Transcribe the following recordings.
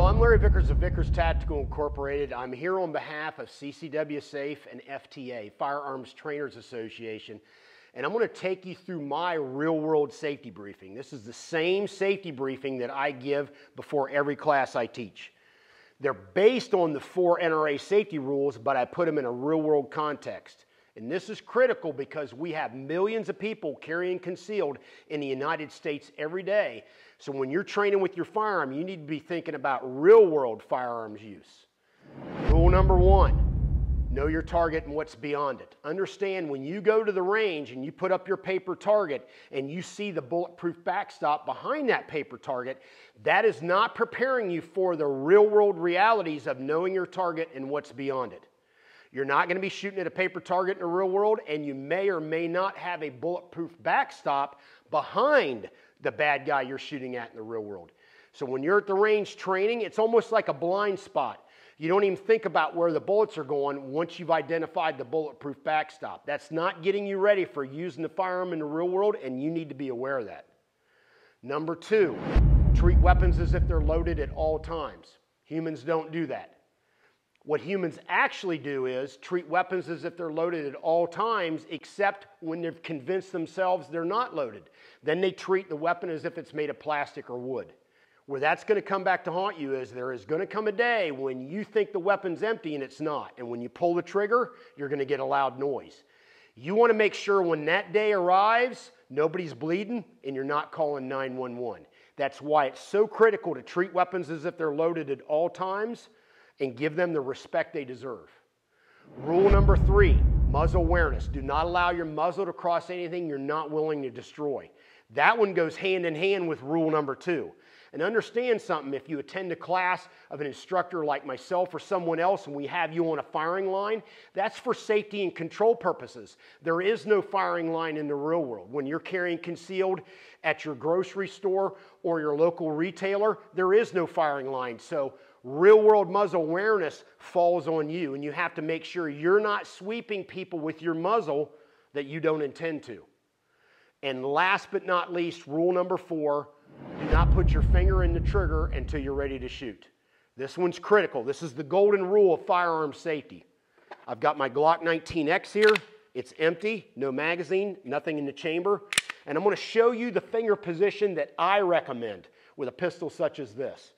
I'm Larry Vickers of Vickers Tactical Incorporated. I'm here on behalf of CCW Safe and FTA, Firearms Trainers Association, and I'm going to take you through my real-world safety briefing. This is the same safety briefing that I give before every class I teach. They're based on the 4 NRA safety rules, but I put them in a real-world context. And this is critical because we have millions of people carrying concealed in the United States every day. So when you're training with your firearm, you need to be thinking about real-world firearms use. Rule number 1, know your target and what's beyond it. Understand when you go to the range and you put up your paper target and you see the bulletproof backstop behind that paper target, that is not preparing you for the real-world realities of knowing your target and what's beyond it. You're not going to be shooting at a paper target in the real world, and you may or may not have a bulletproof backstop behind the bad guy you're shooting at in the real world. So when you're at the range training, it's almost like a blind spot. You don't even think about where the bullets are going once you've identified the bulletproof backstop. That's not getting you ready for using the firearm in the real world, and you need to be aware of that. Number 2, treat weapons as if they're loaded at all times. Humans don't do that. What humans actually do is treat weapons as if they're loaded at all times, except when they've convinced themselves they're not loaded. Then they treat the weapon as if it's made of plastic or wood. Where that's going to come back to haunt you is there is going to come a day when you think the weapon's empty and it's not. And when you pull the trigger, you're going to get a loud noise. You want to make sure when that day arrives, nobody's bleeding and you're not calling 911. That's why it's so critical to treat weapons as if they're loaded at all times and give them the respect they deserve. Rule number 3, muzzle awareness. Do not allow your muzzle to cross anything you're not willing to destroy. That one goes hand in hand with rule number 2. And understand something, if you attend a class of an instructor like myself or someone else and we have you on a firing line, that's for safety and control purposes. There is no firing line in the real world. When you're carrying concealed at your grocery store or your local retailer, there is no firing line. So real-world muzzle awareness falls on you, and you have to make sure you're not sweeping people with your muzzle that you don't intend to. And last but not least, rule number 4, do not put your finger in the trigger until you're ready to shoot. This one's critical. This is the golden rule of firearm safety. I've got my Glock 19X here. It's empty, no magazine, nothing in the chamber. And I'm going to show you the finger position that I recommend with a pistol such as this.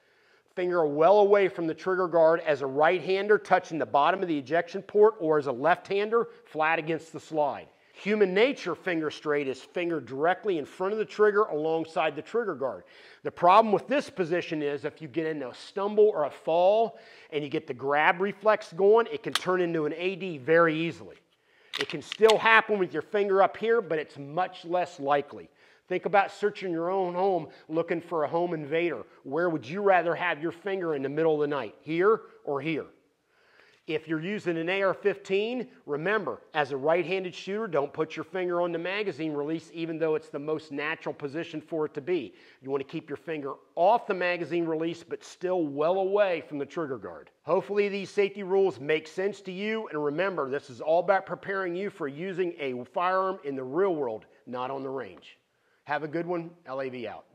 Finger well away from the trigger guard as a right-hander touching the bottom of the ejection port, or as a left-hander flat against the slide. Human nature finger straight is finger directly in front of the trigger alongside the trigger guard. The problem with this position is if you get into a stumble or a fall and you get the grab reflex going, it can turn into an AD very easily. It can still happen with your finger up here, but it's much less likely. Think about searching your own home looking for a home invader. Where would you rather have your finger in the middle of the night, here or here? If you're using an AR-15, remember, as a right-handed shooter, don't put your finger on the magazine release even though it's the most natural position for it to be. You want to keep your finger off the magazine release but still well away from the trigger guard. Hopefully these safety rules make sense to you, and remember, this is all about preparing you for using a firearm in the real world, not on the range. Have a good one. LAV out.